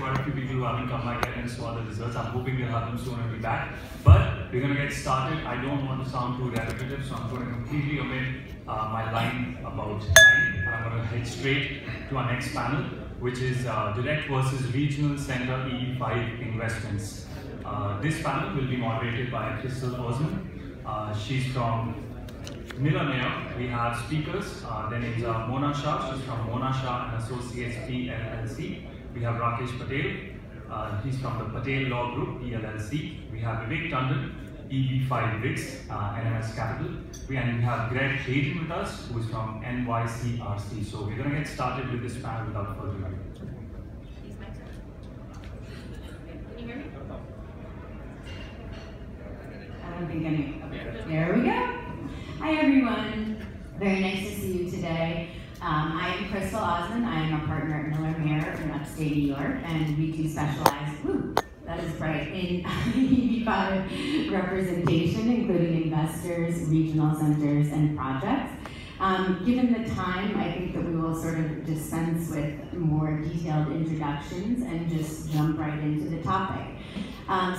quite a few people who haven't come back yet and saw the results. I'm hoping we'll have them soon and be back. But we're going to get started. I don't want to sound too repetitive, so I'm going to completely omit my line about time, and I'm going to head straight to our next panel, which is Direct versus Regional Center EB-5 Investments. This panel will be moderated by Crystal Osman. She's from Miller Mayor. We have speakers. Their names are Mona Shah. She's from Mona Shah and Associates PLLC. We have Rakesh Patel. He's from the Patel Law Group PLLC. We have Vivek Tandon, EB-5 VIX, NMS Capital. And we have Greg Hayden with us, who is from NYCRC. So we're going to get started with this panel without further ado. Can you hear me? I don't think any. There we go. Hi everyone. Very nice to see you today. I am Crystal Osman. I am a partner at Miller Mayor in upstate New York, and we do specialize, that is right, in EB-5 representation, including investors, regional centers, and projects. Given the time, I think that we will sort of dispense with more detailed introductions and just jump right into the topic.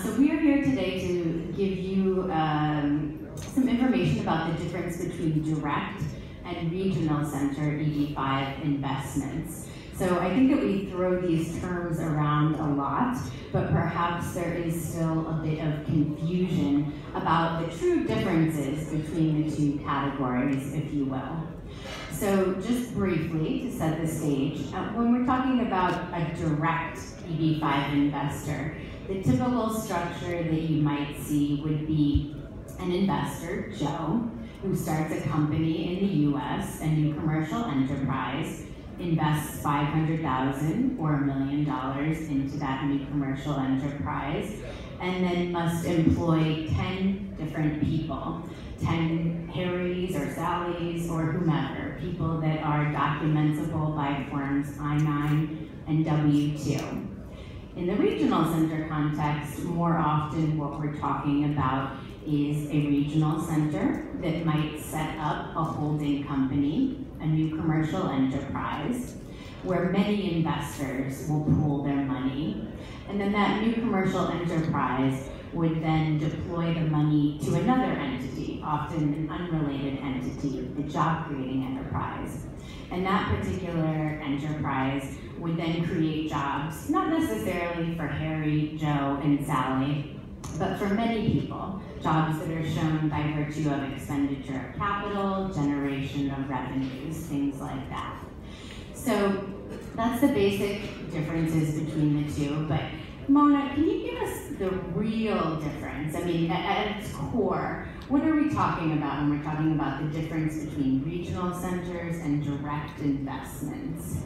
So we are here today to give you some information about the difference between direct and regional center EB-5 investments. So I think that we throw these terms around a lot, but perhaps there is still a bit of confusion about the true differences between the two categories, if you will. So just briefly, to set the stage, when we're talking about a direct EB-5 investor, the typical structure that you might see would be an investor, Joe, who starts a company in the US, a new commercial enterprise, invests $500,000 or $1 million into that new commercial enterprise, and then must employ 10 different people, 10 Harrys or Sallys or whomever, people that are documentable by forms I-9 and W-2. In the regional center context, more often what we're talking about is a regional center that might set up a holding company, a new commercial enterprise, where many investors will pool their money. And then that new commercial enterprise would then deploy the money to another entity, often an unrelated entity, the job-creating enterprise. And that particular enterprise would then create jobs, not necessarily for Harry, Joe, and Sally, but for many people, jobs that are shown by virtue of expenditure of capital, generation of revenues, things like that. So that's the basic differences between the two, but Mona, can you give us the real difference? I mean, at its core, what are we talking about when we're talking about the difference between regional centers and direct investments?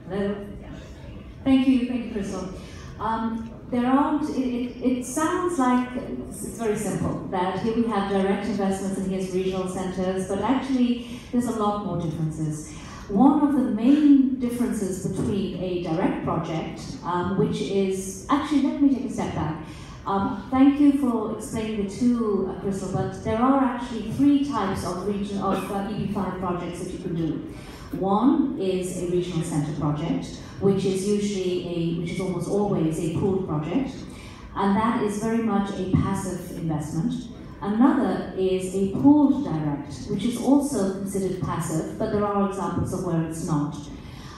Hello. Thank you, Crystal. It sounds like it's very simple, that here we have direct investments and here's regional centers, but actually there's a lot more differences. One of the main differences between a direct project, which is, actually let me take a step back. Thank you for explaining the two, Crystal, but there are actually three types of EB-5 projects that you can do. One is a regional center project, which is almost always a pooled project, and that is very much a passive investment. Another is a pooled direct, which is also considered passive, but there are examples of where it's not.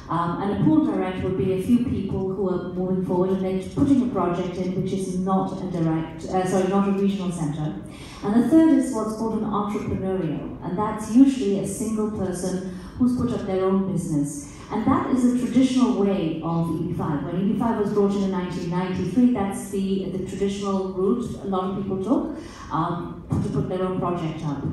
And a pooled direct would be a few people who are moving forward and then putting a project in which is not a not a regional center. And the third is what's called an entrepreneurial, and that's usually a single person who's put up their own business. And that is a traditional way of EB-5. When EB-5 was brought in 1993, that's the traditional route a lot of people took to put their own project up.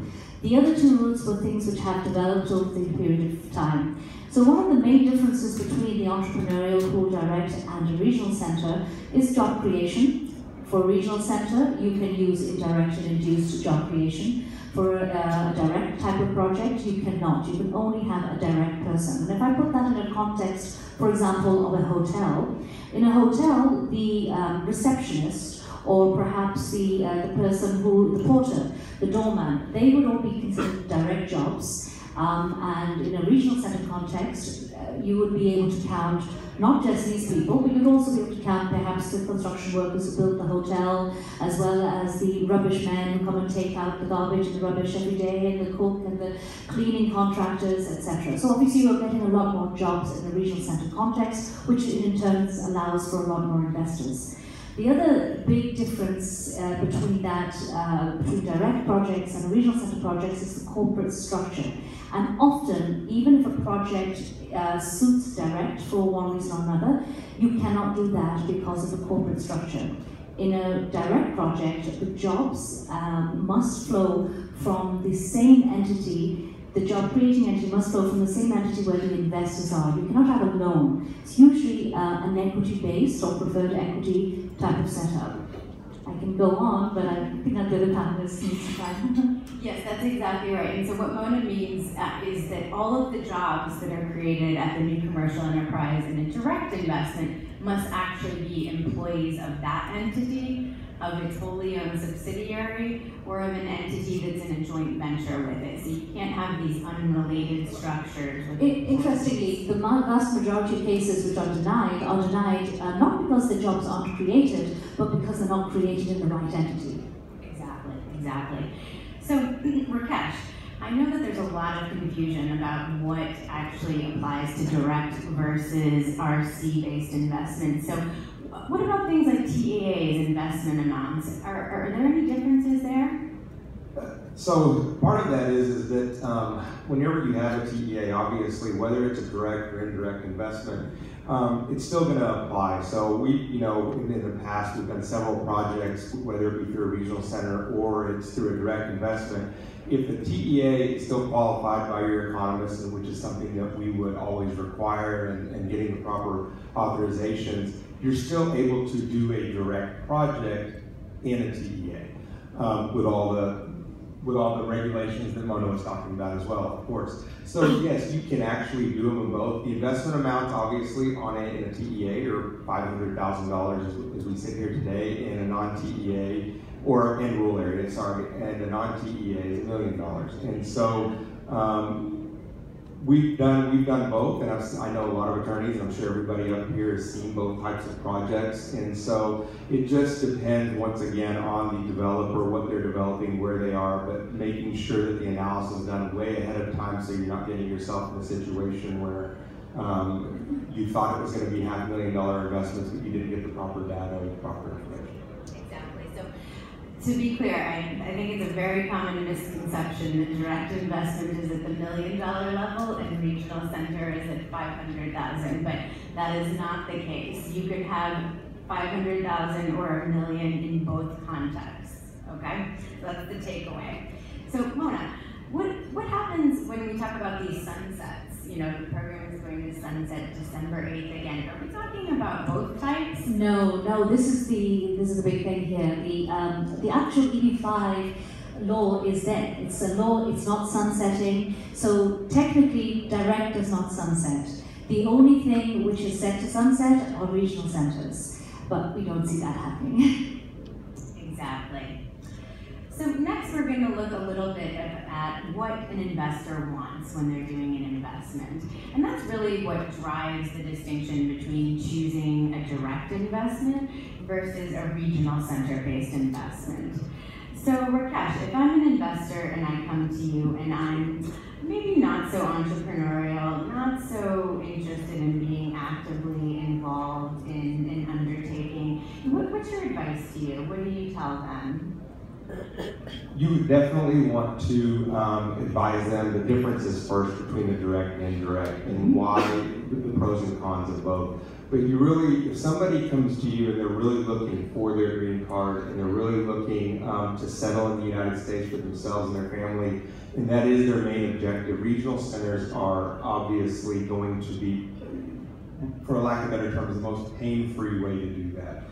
The other two routes were things which have developed over the period of time. So one of the main differences between the entrepreneurial pool direct and a regional center is job creation. For a regional center, you can use indirect and induced job creation. For a direct type of project, you cannot. You can only have a direct person. And if I put that in a context, for example, of a hotel, in a hotel, the receptionist, or perhaps the person the porter, the doorman, they would all be considered direct jobs. And in a regional centre context, you would be able to count not just these people, but you'd also be able to count perhaps the construction workers who built the hotel, as well as the rubbish men who come and take out the garbage and the rubbish every day, and the cook and the cleaning contractors, etc. So obviously you're getting a lot more jobs in the regional centre context, which in turn allows for a lot more investors. The other big difference between direct projects and regional centre projects is the corporate structure. And often, even if a project suits direct for one reason or another, you cannot do that because of the corporate structure. In a direct project, the jobs must flow from the same entity. The job creating entity must flow from the same entity where the investors are. You cannot have a loan. It's usually an equity-based or preferred equity type of setup. I can go on, but I think that the other panelists need some time. Yes, that's exactly right. And so what Mona means is that all of the jobs that are created at the new commercial enterprise in a direct investment must actually be employees of that entity, of its wholly owned subsidiary, or of an entity that's in a joint venture with it. So you can't have these unrelated structures. Interestingly, the vast majority of cases which are denied not because the jobs aren't created, but because they're not created in the right entity. Exactly, exactly. So, Rakesh, I know that there's a lot of confusion about what actually applies to direct versus RC-based investment. So, what about things like TAA's investment amounts? Are there any differences there? So part of that is that whenever you have a TEA, obviously, whether it's a direct or indirect investment, it's still going to apply. So we, in the past, we've done several projects, whether it be through a regional center or it's through a direct investment. If the TEA is still qualified by your economist, which is something that we would always require, and getting the proper authorizations, you're still able to do a direct project in a TEA with all the regulations that Mona was talking about as well, of course. So yes, you can actually do them in both. The investment amounts, obviously, in a TEA are $500,000 as we sit here today. In a non-TEA, or in rural areas, and a non-TEA is $1 million. And so we've done both, and I know a lot of attorneys, and I'm sure everybody up here has seen both types of projects. And so it just depends, once again, on the developer, what they're developing, where they are, but making sure that the analysis is done way ahead of time so you're not getting yourself in a situation where you thought it was going to be $500,000 investments, but you didn't get the proper data or the proper information. Exactly. So, to be clear, I think it's a very common misconception that direct investment is at the $1 million level and regional center is at $500,000, but that is not the case. You could have $500,000 or $1 million in both contexts. Okay, so that's the takeaway. So, Mona, what happens when we talk about these sunsets? The program is going to sunset December 8th again. Are we talking about both types? No. This is the big thing here. The actual EB-5 law is there. It's a law. It's not sunsetting. So technically, direct does not sunset. The only thing which is set to sunset are regional centers, but we don't see that happening. Exactly. So next we're going to look a little bit at what an investor wants when they're doing an investment. And that's really what drives the distinction between choosing a direct investment versus a regional center-based investment. So Rakesh, if I'm an investor and I come to you and I'm maybe not so entrepreneurial, not so interested in being actively involved in an undertaking, what's your advice to you? What do you tell them? You would definitely want to advise them the differences first between the direct and indirect, and why, the pros and cons of both. But if somebody comes to you and they're really looking for their green card and they're really looking to settle in the United States for themselves and their family, and that is their main objective, regional centers are obviously going to be, for lack of better terms, the most pain-free way to do that.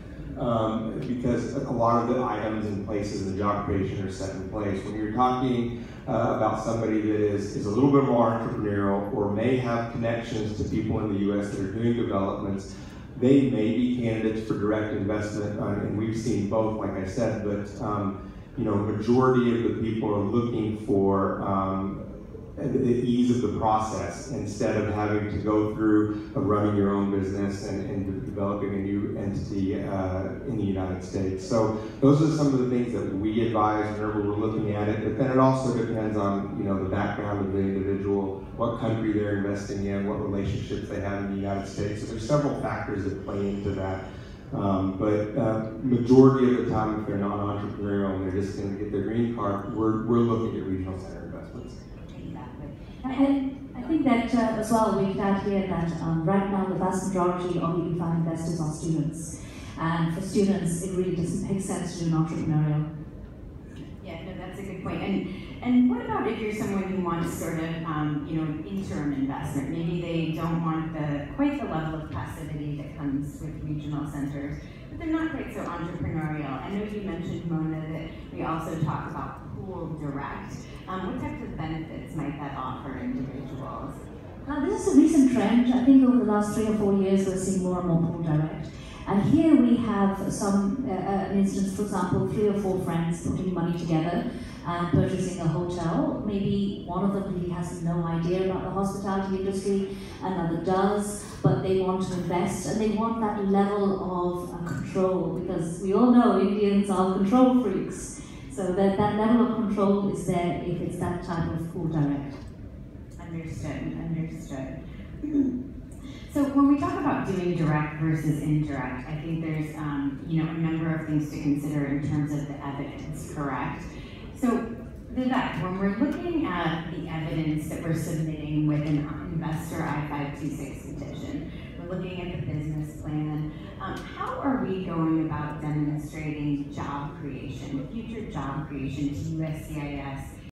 Because a lot of the items and places in the job creation are set in place. When you're talking about somebody that is a little bit more entrepreneurial or may have connections to people in the U.S. that are doing developments, they may be candidates for direct investment, and we've seen both, like I said, but majority of the people are looking for the ease of the process instead of having to go through running your own business and developing a new entity in the United States. So those are some of the things that we advise whenever we're looking at it, but then it also depends on the background of the individual, what country they're investing in, what relationships they have in the United States. So there's several factors that play into that. But majority of the time, if they're non-entrepreneurial and they're just going to get their green card, we're looking at regional center investments. Exactly. And I think that as well, we've had here that right now the vast majority of EB-5 investors are students. And for students, it really doesn't make sense to do an entrepreneurial. Yeah, no, that's a good point. And what about if you're someone who wants sort of, an interim investment? Maybe they don't want quite the level of passivity that comes with regional centers, but they're not quite so entrepreneurial. I know you mentioned, Mona, that we also talk about pool direct. What types of benefits might that offer individuals? This is a recent trend. I think over the last 3 or 4 years, we're seeing more and more pool direct. And here we have an instance, for example, 3 or 4 friends putting money together and purchasing a hotel. Maybe one of them really has no idea about the hospitality industry, another does, but they want to invest and they want that level of control, because we all know Indians are control freaks. So that level of control is there if it's that type of pool direct. Understood. So when we talk about doing direct versus indirect, I think there's a number of things to consider in terms of the evidence, correct? So Vivek, when we're looking at the evidence that we're submitting with an investor I-526 petition, we're looking at the business plan, how are we going about demonstrating job creation, future job creation to USCIS